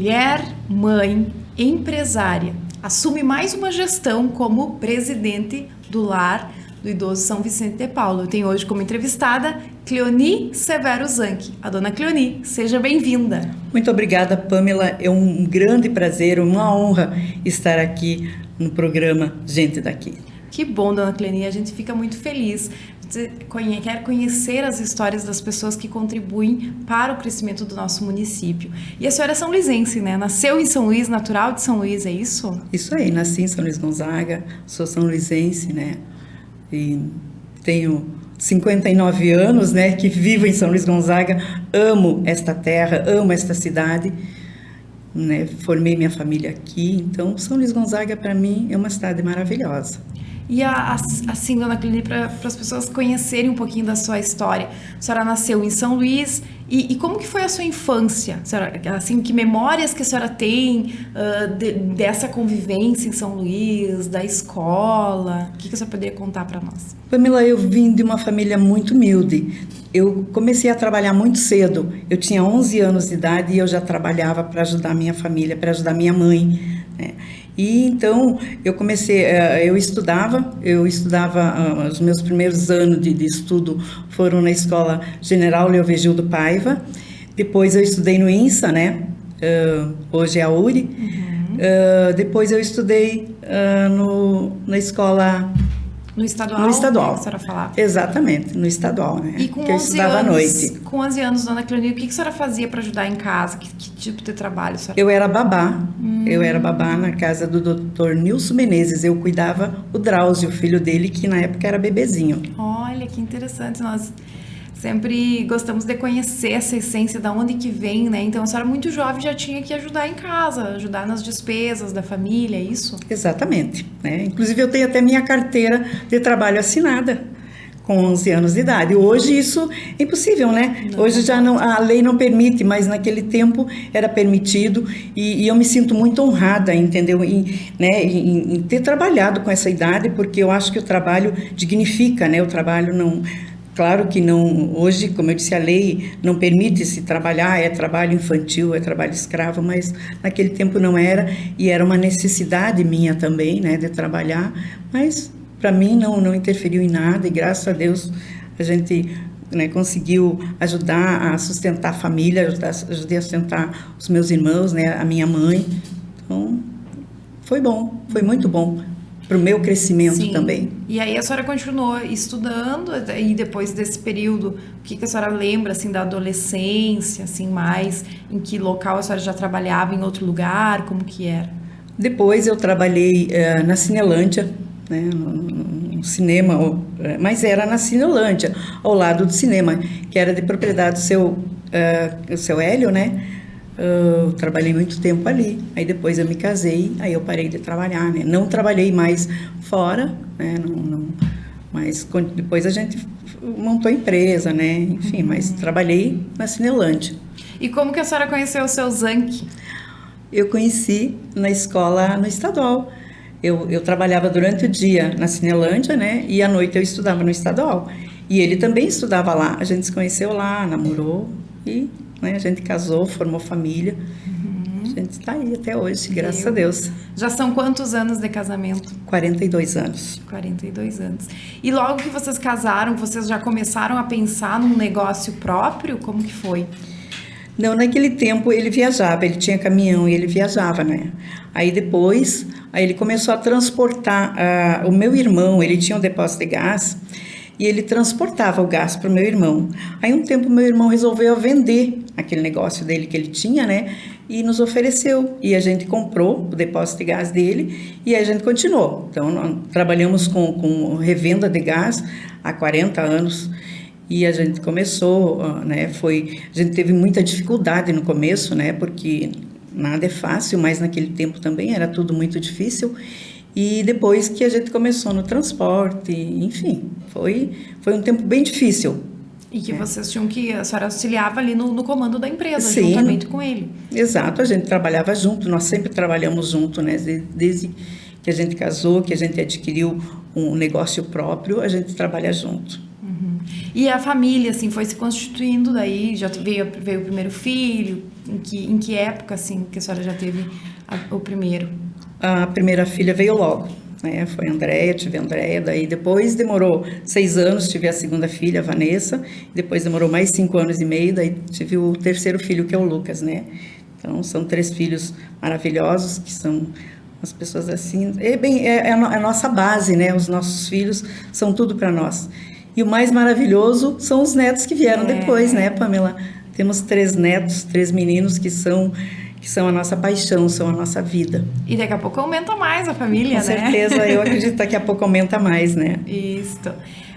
Mulher, mãe, empresária, assume mais uma gestão como presidente do Lar do Idoso São Vicente de Paulo. Eu tenho hoje como entrevistada Cleoni Severo Zanchi. A dona Cleoni, seja bem-vinda. Muito obrigada, Pamela. É um grande prazer, uma honra estar aqui no programa Gente Daqui. Que bom, dona Cleoni. A gente fica muito feliz. Você quer conhecer as histórias das pessoas que contribuem para o crescimento do nosso município. E a senhora é são luisense, né? Nasceu em São Luís, natural de São Luís, é isso? Isso aí, nasci em São Luís Gonzaga, sou são luisense, né? E tenho 59 anos, né? Que vivo em São Luís Gonzaga, amo esta terra, amo esta cidade, né? Formei minha família aqui, então São Luís Gonzaga para mim é uma cidade maravilhosa. E assim, dona Cleoni, para as pessoas conhecerem um pouquinho da sua história, a senhora nasceu em São Luís e como que foi a sua infância? Senhora, assim, que memórias que a senhora tem dessa convivência em São Luís, da escola? O que a senhora poderia contar para nós? Pamela, eu vim de uma família muito humilde. Eu comecei a trabalhar muito cedo. Eu tinha 11 anos de idade e eu já trabalhava para ajudar minha família, para ajudar minha mãe, né? E então eu comecei, eu estudava, os meus primeiros anos de estudo foram na Escola General Leovigildo Paiva, depois eu estudei no INSA, né? Hoje é a URI, depois eu estudei na escola... No estadual? No estadual. Que a senhora falava? Exatamente, no estadual, né? E com que eu estudava à noite. Com 11 anos, dona Cleoni, o que a senhora fazia para ajudar em casa? Que tipo de trabalho a senhora? Eu era babá. Eu era babá na casa do Dr. Nilson Menezes. Eu cuidava o Drauzio, o filho dele, que na época era bebezinho. Olha, que interessante. Nós sempre gostamos de conhecer essa essência, da onde que vem, né? Então, a senhora muito jovem já tinha que ajudar em casa, ajudar nas despesas da família, é isso? Exatamente, né? Inclusive, eu tenho até minha carteira de trabalho assinada com 11 anos de idade. Hoje isso é impossível, né? Não, hoje já não, a lei não permite, mas naquele tempo era permitido e eu me sinto muito honrada, entendeu? Em ter trabalhado com essa idade, porque eu acho que o trabalho dignifica, né? O trabalho não... Claro que não, hoje, como eu disse, a lei não permite se trabalhar, é trabalho infantil, é trabalho escravo, mas naquele tempo não era, e era uma necessidade minha também, né, de trabalhar, mas para mim não interferiu em nada, e graças a Deus a gente, né, conseguiu ajudar a sustentar a família, ajudei a sustentar os meus irmãos, né, a minha mãe, então foi bom, foi muito bom. Para o meu crescimento. Sim. Também. E aí a senhora continuou estudando, e depois desse período, o que a senhora lembra, assim, da adolescência, assim, mais, em que local a senhora já trabalhava, em outro lugar, como que era? Depois eu trabalhei na Cinelândia, né, no cinema, mas era na Cinelândia, ao lado do cinema, que era de propriedade do seu Hélio, né? Eu trabalhei muito tempo ali, aí depois eu me casei, aí eu parei de trabalhar, né? Não trabalhei mais fora, né? Mas depois a gente montou empresa, né? Enfim, mas trabalhei na Cinelândia. E como que a senhora conheceu o seu Zanchi? Eu conheci na escola, no estadual. Eu trabalhava durante o dia na Cinelândia, né? E à noite eu estudava no estadual. E ele também estudava lá, a gente se conheceu lá, namorou e... né? A gente casou, formou família. A gente está aí até hoje, graças a Deus. Já são quantos anos de casamento? 42 anos. 42 anos. E logo que vocês casaram, vocês já começaram a pensar num negócio próprio? Como que foi? Não, naquele tempo ele viajava, ele tinha caminhão e ele viajava, né? Aí depois, ele começou a transportar o meu irmão, ele tinha um depósito de gás, e ele transportava o gás para o meu irmão. Aí um tempo meu irmão resolveu vender aquele negócio dele que ele tinha, né? E nos ofereceu. E a gente comprou o depósito de gás dele e a gente continuou. Então, trabalhamos com revenda de gás há 40 anos. E a gente começou, né? A gente teve muita dificuldade no começo, né? Porque nada é fácil, mas naquele tempo também era tudo muito difícil. E depois que a gente começou no transporte, enfim, foi um tempo bem difícil. E que vocês tinham que... A senhora auxiliava ali no comando da empresa, sim, juntamente com ele. Exato, a gente trabalhava junto, nós sempre trabalhamos junto, né? Desde que a gente casou, que a gente adquiriu um negócio próprio, a gente trabalha junto. E a família, assim, foi se constituindo daí, já veio o primeiro filho, Em que época, assim, que a senhora já teve o primeiro? A primeira filha veio logo, né? Foi a Andréia, tive a Andréia, daí depois demorou 6 anos, tive a segunda filha, a Vanessa, depois demorou mais 5 anos e meio, daí tive o terceiro filho, que é o Lucas, né? Então, são 3 filhos maravilhosos, que são as pessoas assim... É a nossa base, né? Os nossos filhos são tudo para nós. E o mais maravilhoso são os netos que vieram depois, né, Pamela? Temos 3 netos, 3 meninos que são a nossa paixão, são a nossa vida. E daqui a pouco aumenta mais a família, né? Com né? certeza, eu acredito que daqui a pouco aumenta mais, né? Isso.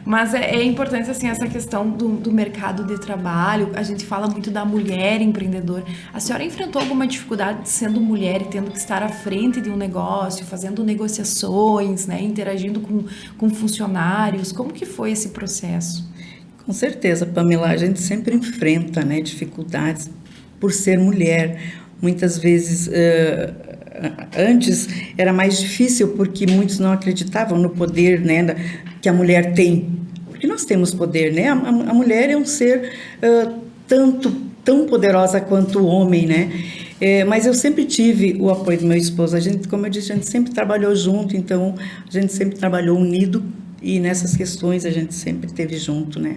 Mas é importante, assim, essa questão do mercado de trabalho. A gente fala muito da mulher empreendedora. A senhora enfrentou alguma dificuldade sendo mulher e tendo que estar à frente de um negócio, fazendo negociações, né? Interagindo com funcionários? Como que foi esse processo? Com certeza, Pamela, a gente sempre enfrenta, né, dificuldades por ser mulher. Muitas vezes, antes era mais difícil porque muitos não acreditavam no poder, né, que a mulher tem. Porque nós temos poder, né? A mulher é um ser tão poderosa quanto o homem, né? Mas eu sempre tive o apoio do meu esposo. Como eu disse, a gente sempre trabalhou junto, então a gente sempre trabalhou unido e nessas questões a gente sempre esteve junto, né?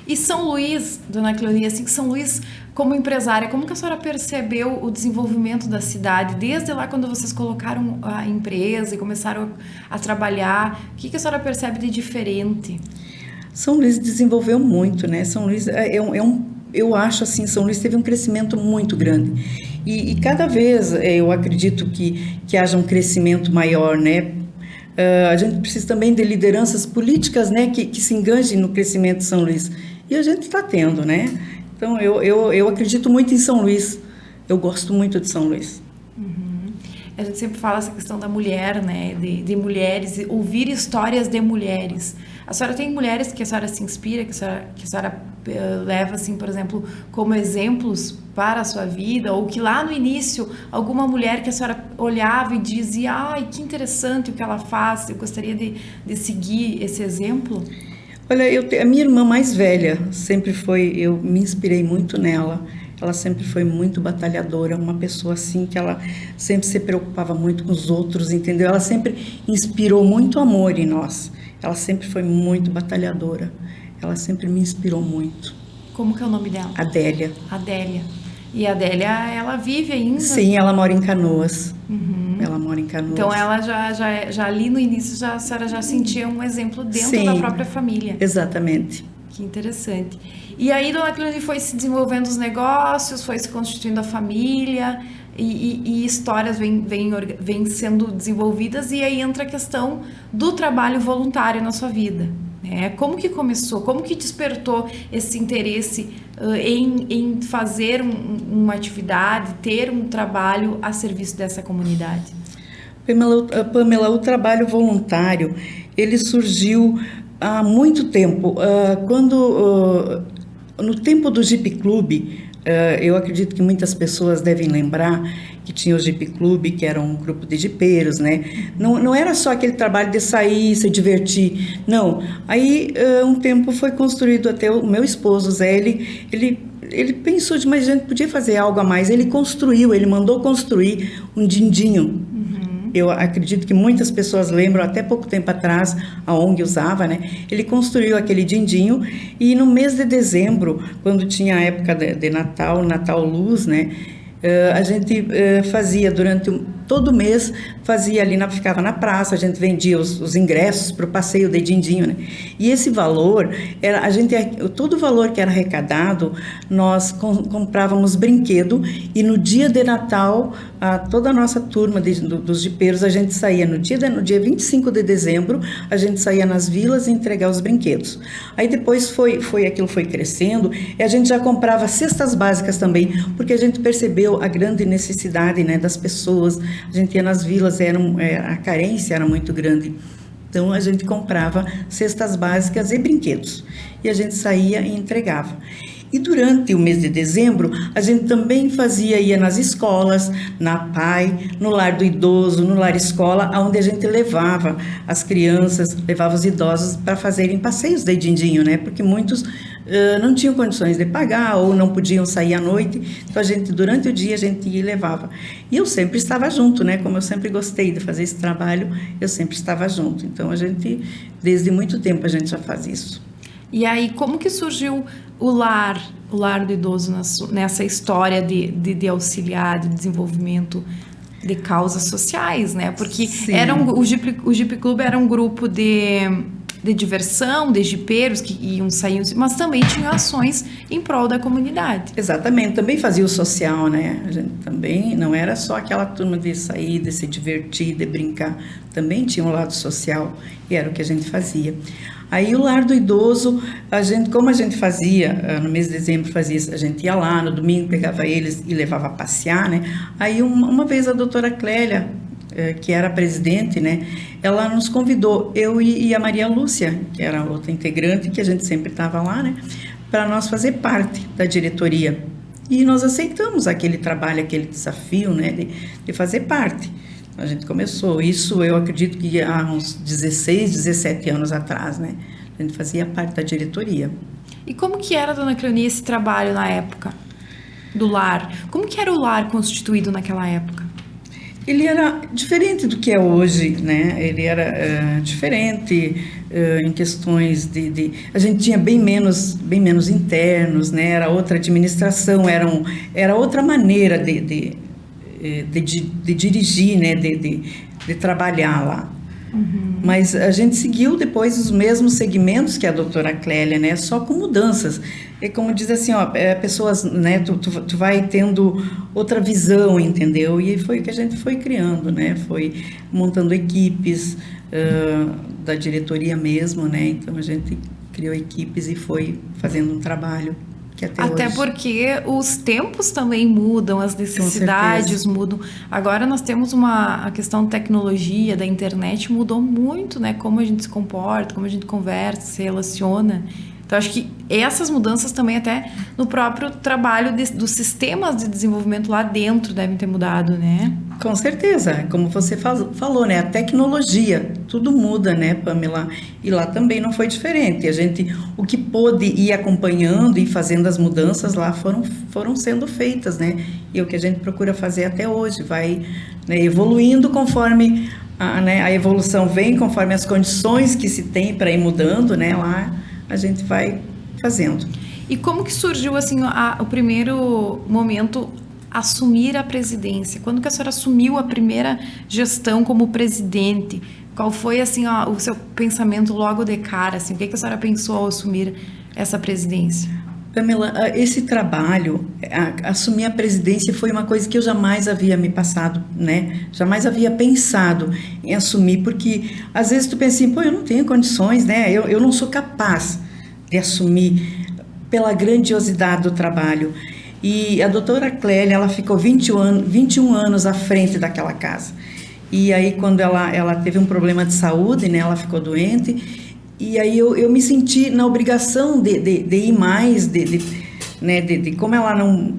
E São Luís, dona Cleoni, assim, São Luís, como empresária, como que a senhora percebeu o desenvolvimento da cidade? Desde lá, quando vocês colocaram a empresa e começaram a trabalhar, o que a senhora percebe de diferente? São Luís desenvolveu muito, né? São Luís eu acho assim, São Luís teve um crescimento muito grande. E cada vez eu acredito que haja um crescimento maior, né? A gente precisa também de lideranças políticas, né, que se engajem no crescimento de São Luís. E a gente está tendo, né? Então, eu acredito muito em São Luís. Eu gosto muito de São Luís. Uhum. A gente sempre fala essa questão da mulher, né? De mulheres, ouvir histórias de mulheres. A senhora tem mulheres que a senhora se inspira, que a senhora leva, assim, por exemplo, como exemplos para a sua vida? Ou que lá no início, alguma mulher que a senhora olhava e dizia, ai, que interessante o que ela faz, eu gostaria de seguir esse exemplo? Olha, a minha irmã mais velha sempre foi, eu me inspirei muito nela. Ela sempre foi muito batalhadora, uma pessoa assim que ela sempre se preocupava muito com os outros, entendeu? Ela sempre inspirou muito amor em nós. Ela sempre foi muito batalhadora. Ela sempre me inspirou muito. Como que é o nome dela? Adélia. Adélia. E a Adélia, ela vive ainda? Sim, ela mora em Canoas. Uhum. Ela mora em Canoas. Então, ela já ali no início, a senhora já sentia um exemplo dentro Sim, da própria família. Exatamente. Que interessante. E aí, dona Cleoni, foi se desenvolvendo os negócios, foi se constituindo a família e histórias vêm sendo desenvolvidas, e aí entra a questão do trabalho voluntário na sua vida. Né? Como que começou? Como que despertou esse interesse em fazer uma atividade, ter um trabalho a serviço dessa comunidade? Pamela, o trabalho voluntário, ele surgiu há muito tempo. No tempo do Jeep Club, eu acredito que muitas pessoas devem lembrar que tinha o Jeep Club, que era um grupo de jipeiros, né? Não era só aquele trabalho de sair, se divertir, não. Aí, um tempo foi construído, até o meu esposo, Zé, ele pensou, mas a gente podia fazer algo a mais. Ele mandou construir um dindinho. Eu acredito que muitas pessoas lembram, até pouco tempo atrás, a ONG usava, né? Ele construiu aquele dindinho e no mês de dezembro, quando tinha a época de Natal Luz, né? A gente fazia durante todo mês, ficava na praça, a gente vendia os ingressos para o passeio de dindinho, né? E esse valor, todo o valor que era arrecadado, nós comprávamos brinquedo, e no dia de Natal, toda a nossa turma dos jipeiros, a gente saía no dia 25 de dezembro, a gente saía nas vilas e entregar os brinquedos. Aí depois aquilo foi crescendo, e a gente já comprava cestas básicas também, porque a gente percebeu a grande necessidade, né, das pessoas. A gente ia nas vilas, a carência era muito grande. Então, a gente comprava cestas básicas e brinquedos. E a gente saía e entregava. E durante o mês de dezembro, a gente também ia nas escolas, na PAI, no lar do idoso, no lar escola, onde a gente levava as crianças, levava os idosos para fazerem passeios de dindinho, né? Porque muitos não tinham condições de pagar ou não podiam sair à noite, então durante o dia a gente ia e levava. E eu sempre estava junto, né? Como eu sempre gostei de fazer esse trabalho, eu sempre estava junto. Então desde muito tempo a gente já faz isso. E aí, como que surgiu o lar do idoso nessa história de auxiliar, de desenvolvimento de causas sociais, né? Porque o Jeep Club era um grupo de diversão, de jipeiros que saíam, mas também tinham ações em prol da comunidade. Exatamente, também fazia o social, né? A gente também não era só aquela turma de sair, de se divertir, de brincar, também tinha um lado social e era o que a gente fazia. Aí o lar do idoso, como a gente fazia, no mês de dezembro a gente ia lá, no domingo pegava eles e levava a passear, né? Aí uma vez a doutora Clélia, que era a presidente, né? Ela nos convidou, eu e a Maria Lúcia, que era outra integrante, que a gente sempre estava lá, né? Para nós fazer parte da diretoria. E nós aceitamos aquele trabalho, aquele desafio, né? De fazer parte. A gente começou, isso eu acredito que há uns 16, 17 anos atrás, né? A gente fazia parte da diretoria. E como que era, dona Cleoni, esse trabalho na época do lar? Como que era o lar constituído naquela época? Ele era diferente do que é hoje, né? Ele era diferente em questões a gente tinha bem menos internos, né? Era outra administração, era outra maneira de dirigir, né? De trabalhar lá. Uhum. Mas a gente seguiu depois os mesmos segmentos que a doutora Clélia, né? Só com mudanças. É como diz assim, ó, pessoas, né? Tu vai tendo outra visão, entendeu? E foi o que a gente foi criando, né? Foi montando equipes da diretoria mesmo, né? Então a gente criou equipes e foi fazendo um trabalho. Até porque os tempos também mudam, as necessidades mudam. Agora nós temos a questão da tecnologia, da internet, mudou muito, né? Como a gente se comporta, como a gente conversa, se relaciona. Então, acho que essas mudanças também até no próprio trabalho dos sistemas de desenvolvimento lá dentro devem ter mudado, né? Com certeza, como você falou, né? A tecnologia, tudo muda, né, Pamela? E lá também não foi diferente. O que pôde ir acompanhando e fazendo as mudanças lá foram sendo feitas, né? E é o que a gente procura fazer até hoje, vai, né, evoluindo conforme a evolução vem, conforme as condições que se tem para ir mudando, né? Lá a gente vai fazendo. E como que surgiu, assim, o primeiro momento assumir a presidência? Quando que a senhora assumiu a primeira gestão como presidente? Qual foi, assim, o seu pensamento logo de cara? Assim, o que a senhora pensou ao assumir essa presidência? Pamela, esse trabalho, assumir a presidência foi uma coisa que eu jamais havia me passado, né? Jamais havia pensado em assumir, porque às vezes tu pensa assim, eu não tenho condições, né? Eu não sou capaz de assumir pela grandiosidade do trabalho. E a doutora Clélia, ela ficou 21 anos à frente daquela casa. E aí, quando ela teve um problema de saúde, né? Ela ficou doente. E aí eu me senti na obrigação de ir mais, como ela não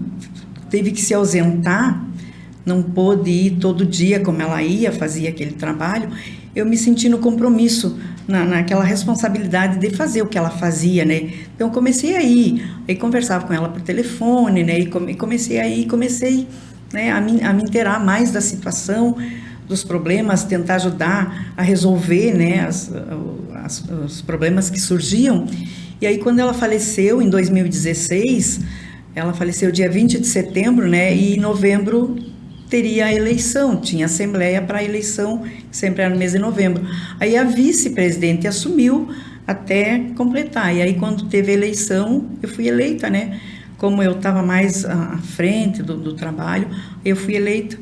teve que se ausentar, não pôde ir todo dia como ela fazia aquele trabalho, eu me senti no compromisso, naquela responsabilidade de fazer o que ela fazia, né? Então comecei a ir, aí conversava com ela por telefone, né? E comecei, né, a me inteirar mais da situação, dos problemas, tentar ajudar a resolver, né, os problemas que surgiam. E aí, quando ela faleceu, em 2016, ela faleceu dia 20 de setembro, né, e em novembro teria a eleição, tinha assembleia para a eleição, que sempre era no mês de novembro. Aí a vice-presidente assumiu até completar. E aí, quando teve a eleição, eu fui eleita, né, como eu estava mais à frente do trabalho, eu fui eleita.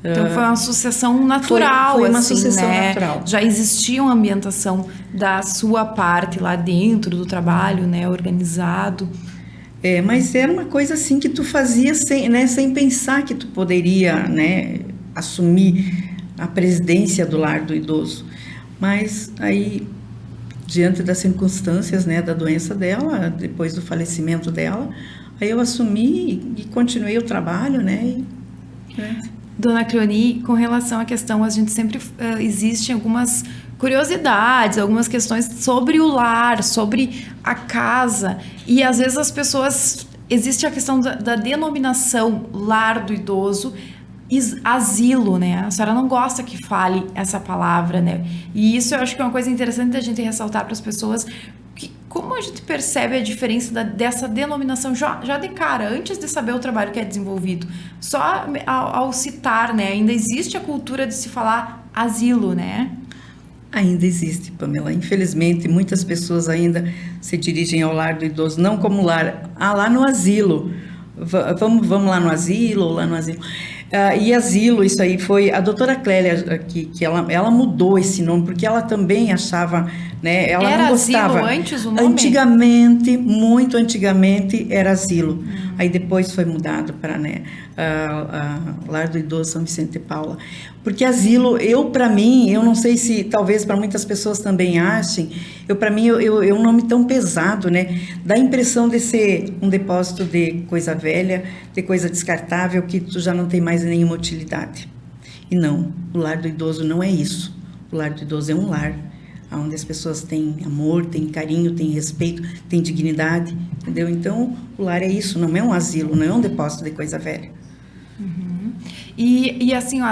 Então foi uma sucessão natural, foi uma assim, sucessão né? natural. Já existia uma ambientação da sua parte lá dentro do trabalho, né, organizado. Mas era uma coisa assim que tu fazia sem pensar que tu poderia, né, assumir a presidência do lar do idoso. Mas aí, diante das circunstâncias, né, da doença dela, depois do falecimento dela, aí eu assumi e continuei o trabalho, né? Dona Cleoni, com relação à questão, a gente sempre existem algumas curiosidades, algumas questões sobre o lar, sobre a casa, e às vezes as pessoas, existe a questão da denominação lar do idoso, asilo, né? A senhora não gosta que fale essa palavra, né? E isso eu acho que é uma coisa interessante da gente ressaltar para as pessoas, que, como a gente percebe a diferença dessa denominação já de cara, antes de saber o trabalho que é desenvolvido. Só ao citar, né? Ainda existe a cultura de se falar asilo, né? Ainda existe, Pamela. Infelizmente, muitas pessoas ainda se dirigem ao lar do idoso, não como lar, lá no asilo. Vamos lá no asilo, ou lá no asilo. E asilo, isso aí foi a doutora Clélia que ela mudou esse nome, porque ela também achava, né, ela era não gostava. Asilo antes o nome? Antigamente, muito antigamente, era asilo. Aí depois foi mudado para, né, Lar do Idoso São Vicente de Paula. Porque asilo, para mim, eu não sei se talvez para muitas pessoas também achem, para mim é um nome tão pesado, né? Dá a impressão de ser um depósito de coisa velha, de coisa descartável, que tu já não tem mais nenhuma utilidade. E não, o lar do idoso não é isso. O lar do idoso é um lar, onde as pessoas têm amor, têm carinho, têm respeito, têm dignidade, entendeu? Então, o lar é isso, não é um asilo, não é um depósito de coisa velha. E assim, ó,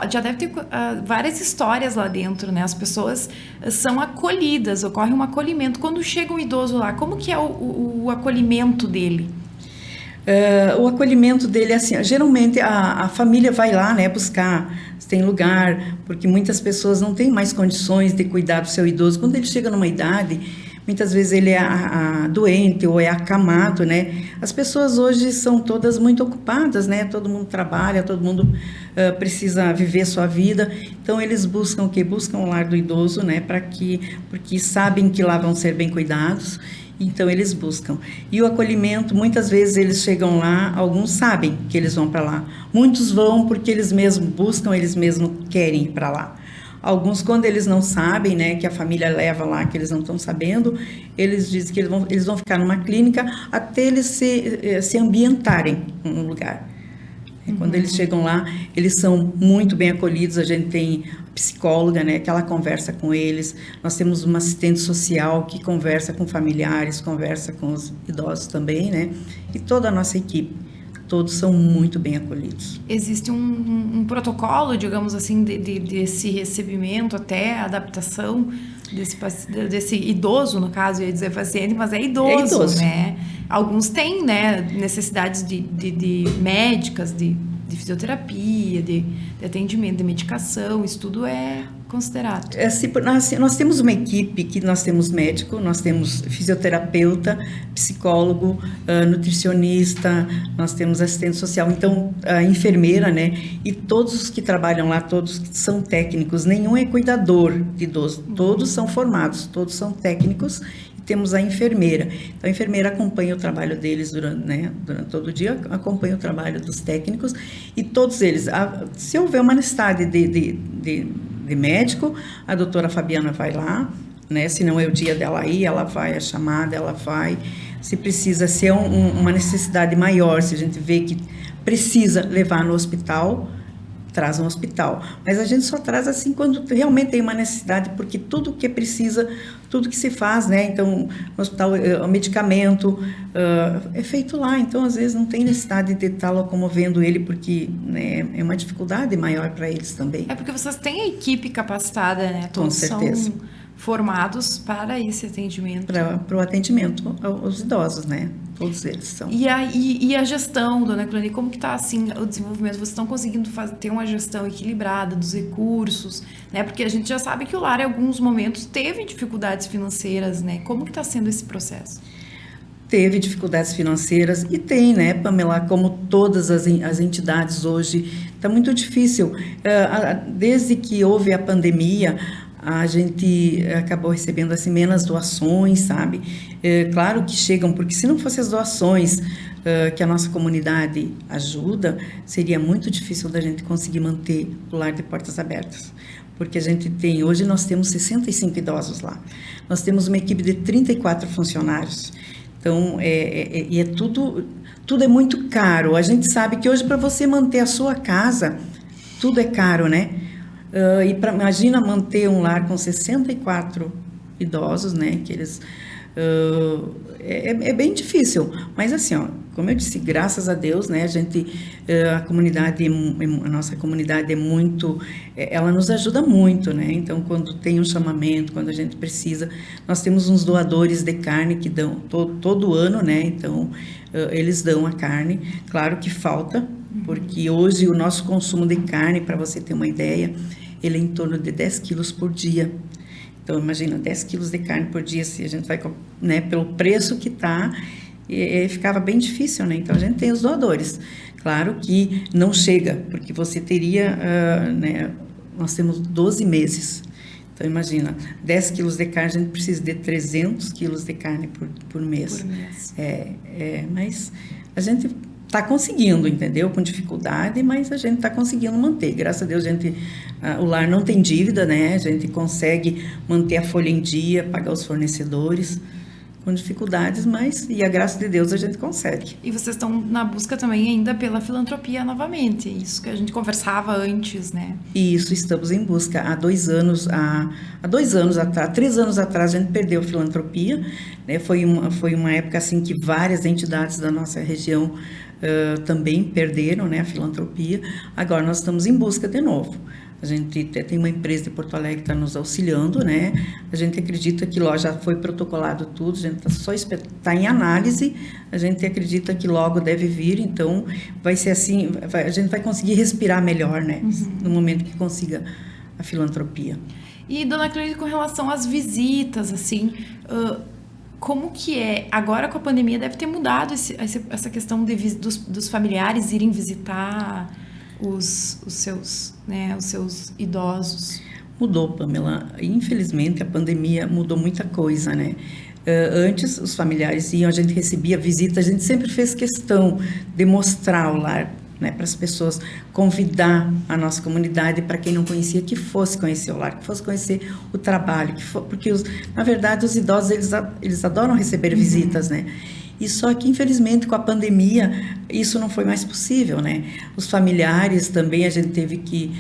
já deve ter várias histórias lá dentro, né? As pessoas são acolhidas, ocorre um acolhimento. Quando chega um idoso lá, como que é o acolhimento dele? O acolhimento dele é assim, geralmente a família vai lá, né, buscar se tem lugar, porque muitas pessoas não têm mais condições de cuidar do seu idoso. Quando ele chega numa idade, muitas vezes ele é doente ou é acamado, né? As pessoas hoje são todas muito ocupadas, né? Todo mundo trabalha, todo mundo precisa viver sua vida. Então, eles buscam o quê? Buscam o lar do idoso, né? Porque sabem que lá vão ser bem cuidados. Então, eles buscam. E o acolhimento, muitas vezes eles chegam lá, alguns sabem que eles vão para lá. Muitos vão porque eles mesmos buscam, eles mesmos querem ir para lá. Alguns, quando eles não sabem, né, que a família leva lá, que eles não estão sabendo, eles dizem que eles vão ficar numa clínica até eles se ambientarem no lugar. Quando eles chegam lá, eles são muito bem acolhidos. A gente tem psicóloga, né, que ela conversa com eles. Nós temos uma assistente social que conversa com familiares, conversa com os idosos também, né, e toda a nossa equipe. Todos são muito bem acolhidos. Existe um protocolo, digamos assim, desse recebimento até adaptação desse idoso, no caso, eu ia dizer paciente, mas é idoso, né? Alguns têm, né, necessidades de médicas, de fisioterapia, de atendimento, de medicação, isso tudo é considerado. Nós temos uma equipe que nós temos médico, nós temos fisioterapeuta, psicólogo, nutricionista, nós temos assistente social, então a enfermeira, né? E todos os que trabalham lá, todos são técnicos, nenhum é cuidador de idoso, todos são formados, todos são técnicos. Temos a enfermeira. Então, a enfermeira acompanha o trabalho deles durante todo o dia, acompanha o trabalho dos técnicos e todos eles. Se houver uma necessidade de médico, a doutora Fabiana vai lá, né? Se não é o dia dela ir, ela vai, a chamada, ela vai. Se precisa ser uma necessidade maior, se a gente vê que precisa levar no hospital, traz no hospital. Mas a gente só traz assim quando realmente tem uma necessidade, porque tudo que precisa, tudo que se faz, né? Então, no hospital, o medicamento é feito lá. Então, às vezes, não tem necessidade de estar locomovendo ele, porque, né, é uma dificuldade maior para eles também. É porque vocês têm a equipe capacitada, né? Todos com certeza. São formados para esse atendimento. Para o atendimento aos idosos, né? Todos eles são. E a gestão, dona Cleoni, como que está assim o desenvolvimento? Vocês estão conseguindo ter uma gestão equilibrada dos recursos, né? Porque a gente já sabe que o lar, em alguns momentos, teve dificuldades financeiras, né? Como que está sendo esse processo? Teve dificuldades financeiras e tem, né, Pamela, como todas as entidades hoje, está muito difícil. Desde que houve a pandemia, a gente acabou recebendo assim menos doações, sabe? Claro que chegam, porque se não fossem as doações que a nossa comunidade ajuda, seria muito difícil da gente conseguir manter o lar de portas abertas. Porque a gente tem, hoje nós temos 65 idosos lá. Nós temos uma equipe de 34 funcionários. Então, tudo é muito caro. A gente sabe que hoje, para você manter a sua casa, tudo é caro, né? Imagina manter um lar com 64 idosos, né? Que eles é bem difícil, mas assim, ó, como eu disse, graças a Deus, né, a nossa comunidade é muito, ela nos ajuda muito, né, então quando tem um chamamento, quando a gente precisa, nós temos uns doadores de carne que dão todo ano, né, então eles dão a carne, claro que falta, porque hoje o nosso consumo de carne, para você ter uma ideia, ele é em torno de 10 quilos por dia. Então, imagina, 10 quilos de carne por dia, se a gente vai, né, pelo preço que está, ficava bem difícil, né? Então, a gente tem os doadores. Claro que não chega, porque você teria, né, nós temos 12 meses. Então, imagina, 10 quilos de carne, a gente precisa de 300 quilos de carne por mês. Por mês. Mas a gente está conseguindo, entendeu? Com dificuldade, mas a gente está conseguindo manter. Graças a Deus, o lar não tem dívida, né? A gente consegue manter a folha em dia, pagar os fornecedores, com dificuldades, mas, e a graça de Deus, a gente consegue. E vocês estão na busca também ainda pela filantropia novamente, isso que a gente conversava antes, né? Isso, estamos em busca. Há 3 anos atrás, a gente perdeu a filantropia, né? Foi uma época assim que várias entidades da nossa região também perderam, né, a filantropia. Agora nós estamos em busca de novo. A gente tem uma empresa de Porto Alegre que está nos auxiliando, né? A gente acredita que já foi protocolado tudo, a gente está em análise, a gente acredita que logo deve vir, então vai ser assim, a gente vai conseguir respirar melhor, né? No momento que consiga a filantropia. E, dona Cleide, com relação às visitas, assim, como que é? Agora com a pandemia deve ter mudado essa questão dos familiares irem visitar os seus idosos. Mudou, Pamela. Infelizmente, a pandemia mudou muita coisa, né? Antes, os familiares iam, a gente recebia visita, a gente sempre fez questão de mostrar o lar, né, para as pessoas, convidar a nossa comunidade, para quem não conhecia, que fosse conhecer o lar, que fosse conhecer o trabalho, porque, na verdade, os idosos, eles adoram receber visitas, né? E só que, infelizmente, com a pandemia, isso não foi mais possível, né? Os familiares também, a gente teve que,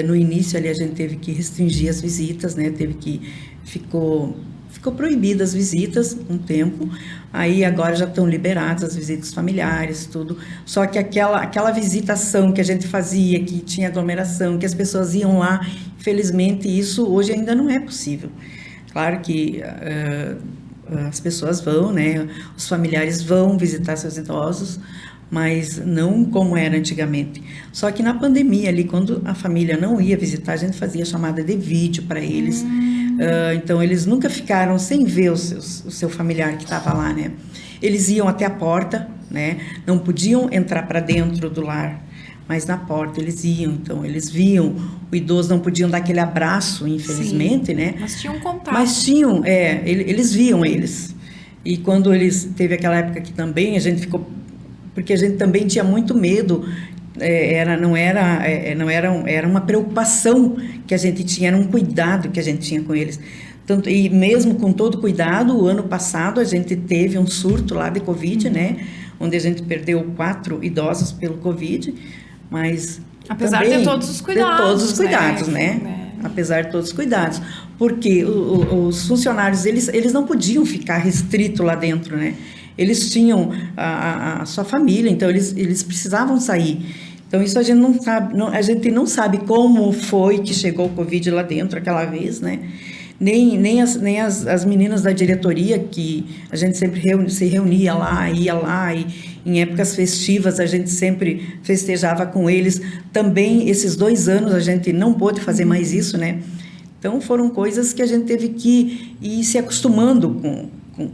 no início ali, a gente teve que restringir as visitas, né? Ficou proibidas as visitas um tempo, aí agora já estão liberadas as visitas familiares, tudo. Só que aquela visitação que a gente fazia, que tinha aglomeração, que as pessoas iam lá, infelizmente, isso hoje ainda não é possível. Claro que as pessoas vão, né? Os familiares vão visitar seus idosos, mas não como era antigamente. Só que na pandemia ali, quando a família não ia visitar, a gente fazia chamada de vídeo para eles. Então, eles nunca ficaram sem ver o seu familiar que estava lá, né? Eles iam até a porta, né? Não podiam entrar para dentro do lar, mas na porta eles iam. Então, eles viam, o idoso não podiam dar aquele abraço, infelizmente, sim, né? Mas tinham contato. Mas tinham, eles viam eles. E quando teve aquela época que também a gente ficou, porque a gente também tinha muito medo, era uma preocupação que a gente tinha, era um cuidado que a gente tinha com eles. E mesmo com todo cuidado, o ano passado a gente teve um surto lá de Covid, né? Onde a gente perdeu 4 idosos pelo Covid, mas apesar de todos os cuidados. De todos os cuidados, né? Apesar de todos os cuidados. Porque os funcionários, eles não podiam ficar restritos lá dentro, né? Eles tinham a sua família, então eles precisavam sair. Então, isso a gente não sabe como foi que chegou o Covid lá dentro aquela vez, né? Nem as meninas da diretoria, que a gente sempre se reunia lá, ia lá, e em épocas festivas a gente sempre festejava com eles. Também, esses 2 anos, a gente não pôde fazer mais isso, né? Então, foram coisas que a gente teve que ir se acostumando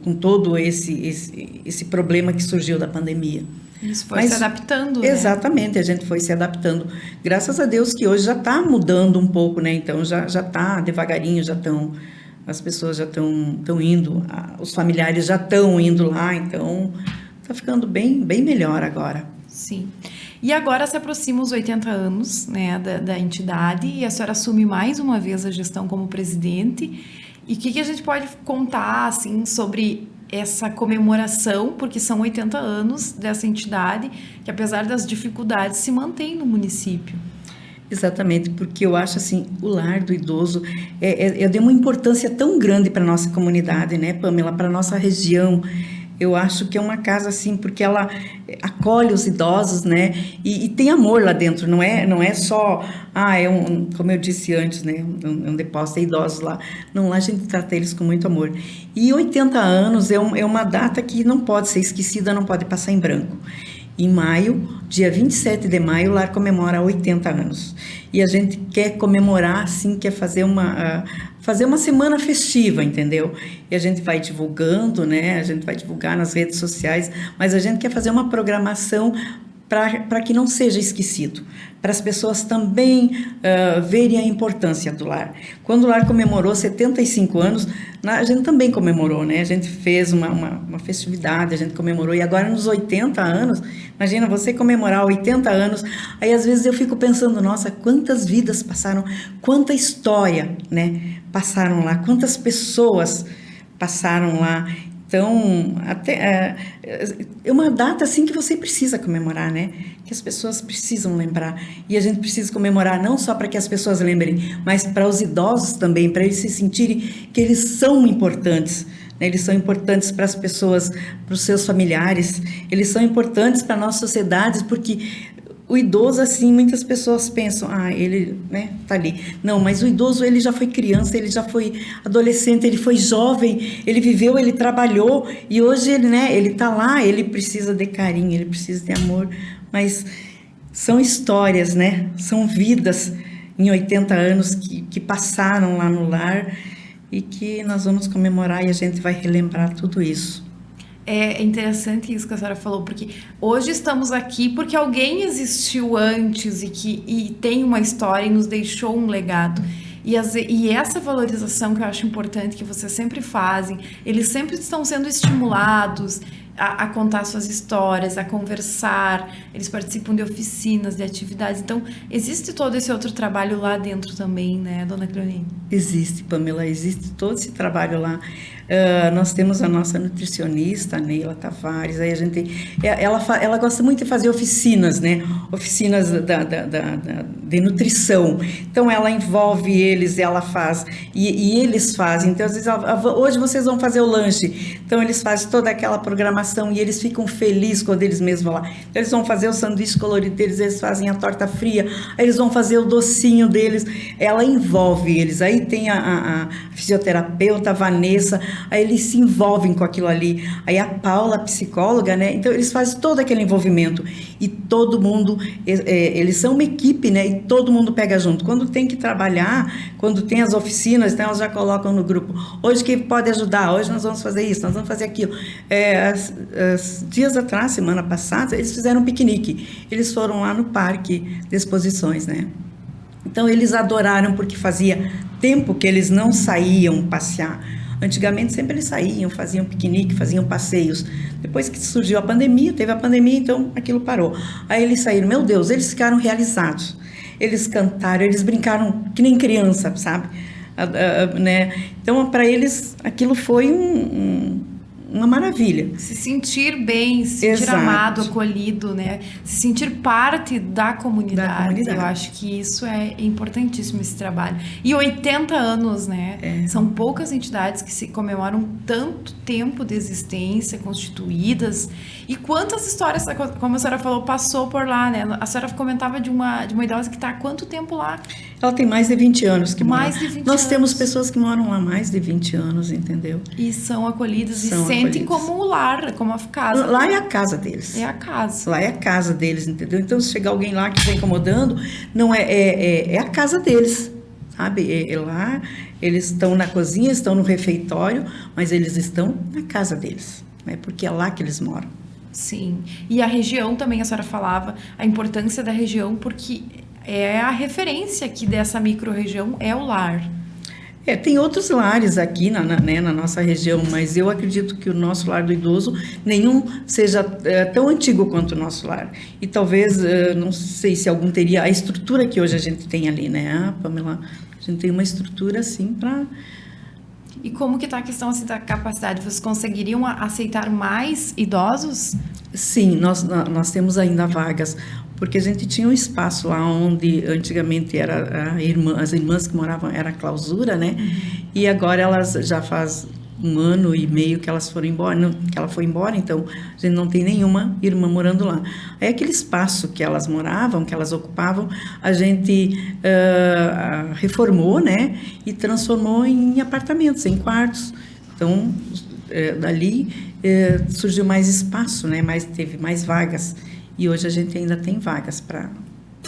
com todo esse problema que surgiu da pandemia. Isso foi se adaptando, né? Exatamente, a gente foi se adaptando. Graças a Deus que hoje já está mudando um pouco, né? Então, já está devagarinho, as pessoas já estão indo, os familiares já estão indo lá, então está ficando bem melhor agora. Sim. E agora se aproximam os 80 anos, né, da entidade, e a senhora assume mais uma vez a gestão como presidente. E o que a gente pode contar, assim, sobre essa comemoração, porque são 80 anos dessa entidade, que apesar das dificuldades se mantém no município? Exatamente, porque eu acho assim, o lar do idoso é de uma importância tão grande para a nossa comunidade, né, Pamela, para a nossa região. Eu acho que é uma casa assim, porque ela acolhe os idosos, né, e tem amor lá dentro, não é só, como eu disse antes, né, um depósito, tem idosos lá. Não, lá a gente trata eles com muito amor. E 80 anos é uma data que não pode ser esquecida, não pode passar em branco. Em maio, dia 27 de maio, o lar comemora 80 anos. E a gente quer comemorar, assim, quer fazer uma semana festiva, entendeu? E a gente vai divulgando, né? A gente vai divulgar nas redes sociais, mas a gente quer fazer uma programação para que não seja esquecido, para as pessoas também verem a importância do lar. Quando o lar comemorou 75 anos, a gente também comemorou, né? A gente fez uma festividade, a gente comemorou, e agora nos 80 anos, imagina você comemorar 80 anos, aí às vezes eu fico pensando, nossa, quantas vidas passaram, quanta história, né, passaram lá, quantas pessoas passaram lá. Então, é uma data assim que você precisa comemorar, né? Que as pessoas precisam lembrar. E a gente precisa comemorar não só para que as pessoas lembrem, mas para os idosos também, para eles se sentirem que eles são importantes. Né? Eles são importantes para as pessoas, para os seus familiares. Eles são importantes para a nossa sociedade, porque o idoso, assim, muitas pessoas pensam, ele, né, tá ali. Não, mas o idoso, ele já foi criança, ele já foi adolescente, ele foi jovem, ele viveu, ele trabalhou, e hoje ele, né, ele tá lá, ele precisa de carinho, ele precisa de amor, mas são histórias, né, são vidas em 80 anos que passaram lá no lar e que nós vamos comemorar e a gente vai relembrar tudo isso. É interessante isso que a senhora falou, porque hoje estamos aqui porque alguém existiu antes e tem uma história e nos deixou um legado. E essa valorização que eu acho importante, que vocês sempre fazem, eles sempre estão sendo estimulados a contar suas histórias, a conversar, eles participam de oficinas, de atividades. Então, existe todo esse outro trabalho lá dentro também, né, dona Cleonine? Existe, Pamela, existe todo esse trabalho lá. Nós temos a nossa nutricionista, Neila Tavares, aí a gente, ela gosta muito de fazer oficinas, né? Oficinas de nutrição. Então, ela envolve eles, ela faz, e eles fazem. Então, às vezes, hoje vocês vão fazer o lanche. Então, eles fazem toda aquela programação e eles ficam felizes quando eles mesmos vão lá. Então, eles vão fazer o sanduíche colorido deles, eles fazem a torta fria, aí eles vão fazer o docinho deles. Ela envolve eles. Aí tem a fisioterapeuta, a Vanessa, aí eles se envolvem com aquilo ali. Aí a Paula, a psicóloga, né? Então, eles fazem todo aquele envolvimento. E todo mundo, eles são uma equipe, né? E todo mundo pega junto. Quando tem que trabalhar, quando tem as oficinas, então elas já colocam no grupo. Hoje quem pode ajudar? Hoje nós vamos fazer isso, nós vamos fazer aquilo. Dias atrás, semana passada, eles fizeram um piquenique. Eles foram lá no parque de exposições, né? Então, eles adoraram porque fazia tempo que eles não saíam passear. Antigamente, sempre eles saíam, faziam piquenique, faziam passeios. Depois que surgiu a pandemia, teve a pandemia, então aquilo parou. Aí eles saíram, meu Deus, eles ficaram realizados. Eles cantaram, eles brincaram que nem criança, sabe? Né? Então, para eles, aquilo foi uma maravilha. Se sentir bem, se sentir Exato. amado, acolhido, né? Se sentir parte da comunidade. Eu acho que isso é importantíssimo, esse trabalho. E 80 anos, né? São poucas entidades que se comemoram tanto tempo de existência, constituídas. E quantas histórias, como a senhora falou, passou por lá, né? A senhora comentava de uma idosa que está há quanto tempo lá? Ela tem mais de 20 anos que mora. Mais de 20 Nós anos. temos pessoas que moram lá mais de 20 anos, entendeu? E são acolhidas e sentem como o lar, como a casa. Lá é a casa deles. É a casa. Lá é a casa deles, entendeu? Então, se chegar alguém lá que está incomodando, não é a casa deles, sabe? Lá, eles estão na cozinha, estão no refeitório, mas eles estão na casa deles, né? Porque é lá que eles moram. Sim. E a região também, a senhora falava, a importância da região, porque é a referência aqui dessa micro-região, é o lar. Tem outros lares aqui na nossa região, mas eu acredito que o nosso lar do idoso, nenhum seja tão antigo quanto o nosso lar. E talvez, não sei se algum teria a estrutura que hoje a gente tem ali, né, Pamela? A gente tem uma estrutura, assim, para... E como que está a questão assim, da capacidade? Vocês conseguiriam aceitar mais idosos? Sim, nós temos ainda vagas. porque a gente tinha um espaço lá onde antigamente era as irmãs que moravam, era a clausura, né? E agora elas já faz 1 ano e meio que elas foram embora, que ela foi embora, então a gente não tem nenhuma irmã morando lá. Aí aquele espaço que elas moravam, que elas ocupavam, a gente reformou, né? E transformou em apartamentos, em quartos. Então, dali surgiu mais espaço, né? Teve mais vagas. E hoje a gente ainda tem vagas para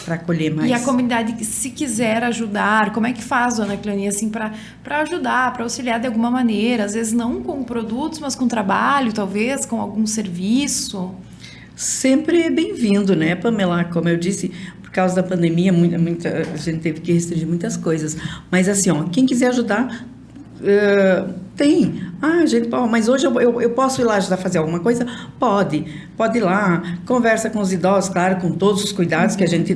acolher mais. E a comunidade, se quiser ajudar, como é que faz, dona Cleoni, assim, para ajudar, para auxiliar de alguma maneira? Às vezes não com produtos, mas com trabalho, talvez, com algum serviço? Sempre é bem-vindo, né, Pamela? Como eu disse, por causa da pandemia, a gente teve que restringir muitas coisas. Mas assim, ó, quem quiser ajudar, tem. Mas hoje eu posso ir lá ajudar a fazer alguma coisa? Pode ir lá, conversa com os idosos, claro, com todos os cuidados que a gente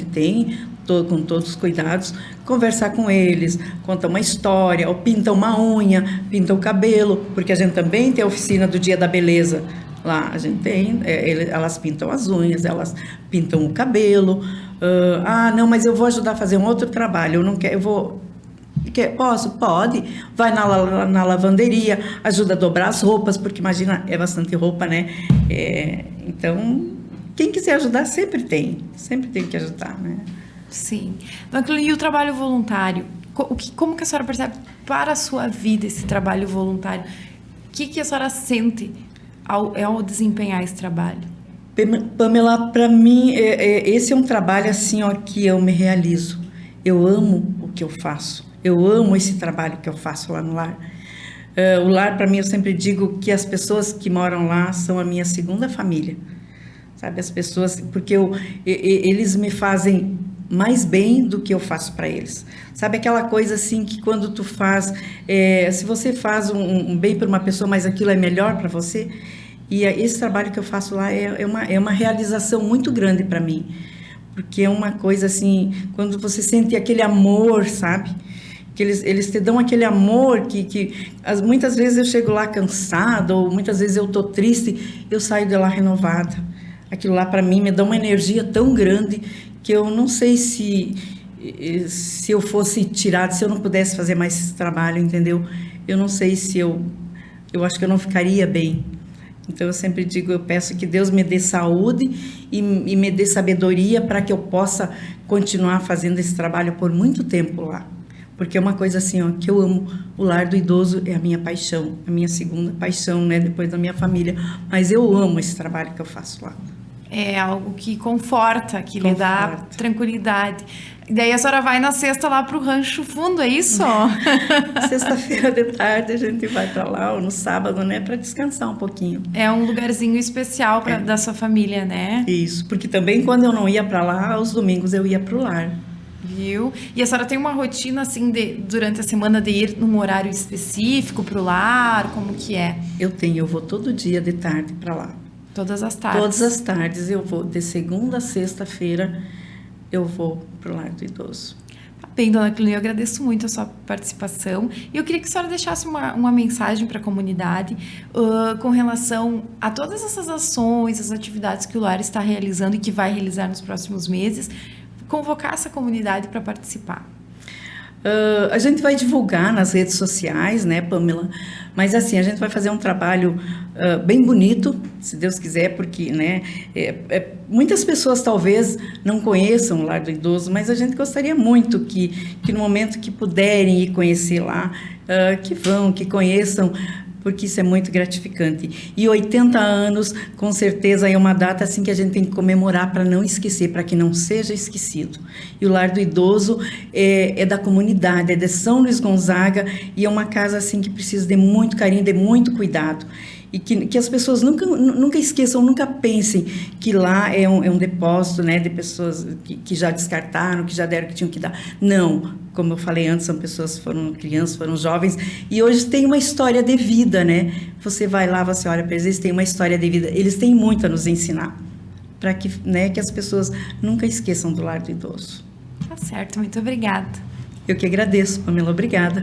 tem, com todos os cuidados, conversar com eles, conta uma história, ou pinta uma unha, pinta o cabelo, porque a gente também tem a oficina do Dia da Beleza. Lá a gente tem, elas pintam as unhas, elas pintam o cabelo. Não, mas eu vou ajudar a fazer um outro trabalho, eu não quero, eu vou... Posso? Pode. Vai na lavanderia, ajuda a dobrar as roupas, porque imagina, é bastante roupa, né? Então, quem quiser ajudar sempre tem que ajudar, né? Sim. E o trabalho voluntário? Como que a senhora percebe para a sua vida esse trabalho voluntário? O que a senhora sente ao desempenhar esse trabalho? Pamela, para mim, esse é um trabalho assim, ó, que eu me realizo. Eu amo o que eu faço. Eu amo esse trabalho que eu faço lá no lar. O lar, para mim, eu sempre digo que as pessoas que moram lá são a minha segunda família. Sabe, as pessoas... Porque eles me fazem mais bem do que eu faço para eles. Sabe aquela coisa assim que quando tu faz... se você faz um bem para uma pessoa, mas aquilo é melhor para você... E esse trabalho que eu faço lá é uma realização muito grande para mim. Porque é uma coisa assim... Quando você sente aquele amor, sabe... Que eles te dão aquele amor que muitas vezes eu chego lá cansada, ou muitas vezes eu estou triste, eu saio de lá renovada. Aquilo lá para mim me dá uma energia tão grande que eu não sei se eu fosse tirada, se eu não pudesse fazer mais esse trabalho, entendeu? Eu não sei se eu acho que eu não ficaria bem. Então eu sempre digo, eu peço que Deus me dê saúde e me dê sabedoria para que eu possa continuar fazendo esse trabalho por muito tempo lá. Porque é uma coisa assim, ó, que eu amo. O lar do idoso é a minha paixão, a minha segunda paixão, né, depois da minha família. Mas eu amo esse trabalho que eu faço lá. É algo que conforta, que lhe dá tranquilidade. E daí a senhora vai na sexta lá pro Rancho Fundo, é isso? Sexta-feira de tarde a gente vai para lá, ou no sábado, né, para descansar um pouquinho. É um lugarzinho especial da sua família, né? Isso, porque também quando eu não ia para lá, aos domingos eu ia pro lar. Viu? E a senhora tem uma rotina, assim, durante a semana de ir num horário específico pro lar? Como que é? Eu vou todo dia de tarde para lá. Todas as tardes? Todas as tardes eu vou, de segunda a sexta-feira, eu vou pro lar do idoso. Bem, dona Cleoni, eu agradeço muito a sua participação e eu queria que a senhora deixasse uma mensagem para a comunidade com relação a todas essas ações, as atividades que o lar está realizando e que vai realizar nos próximos meses, convocar essa comunidade para participar. A gente vai divulgar nas redes sociais, né, Pamela? Mas assim, a gente vai fazer um trabalho bem bonito, se Deus quiser, porque, né, muitas pessoas talvez não conheçam o Lar do Idoso, mas a gente gostaria muito que no momento que puderem ir conhecer lá, que conheçam, porque isso é muito gratificante. E 80 anos, com certeza, é uma data assim que a gente tem que comemorar para não esquecer, para que não seja esquecido. E o Lar do Idoso é da comunidade, é de São Luís Gonzaga, e é uma casa assim que precisa de muito carinho, de muito cuidado. E que as pessoas nunca esqueçam, nunca pensem que lá é um depósito, né, de pessoas que já descartaram, que já deram o que tinham que dar. Não, como eu falei antes, são pessoas, foram crianças, foram jovens, e hoje tem uma história de vida, né? Você vai lá, você olha para eles, eles têm uma história de vida, eles têm muito a nos ensinar, para que, né, que as pessoas nunca esqueçam do Lar do Idoso. Tá certo, muito obrigada. Eu que agradeço, Pamela, obrigada.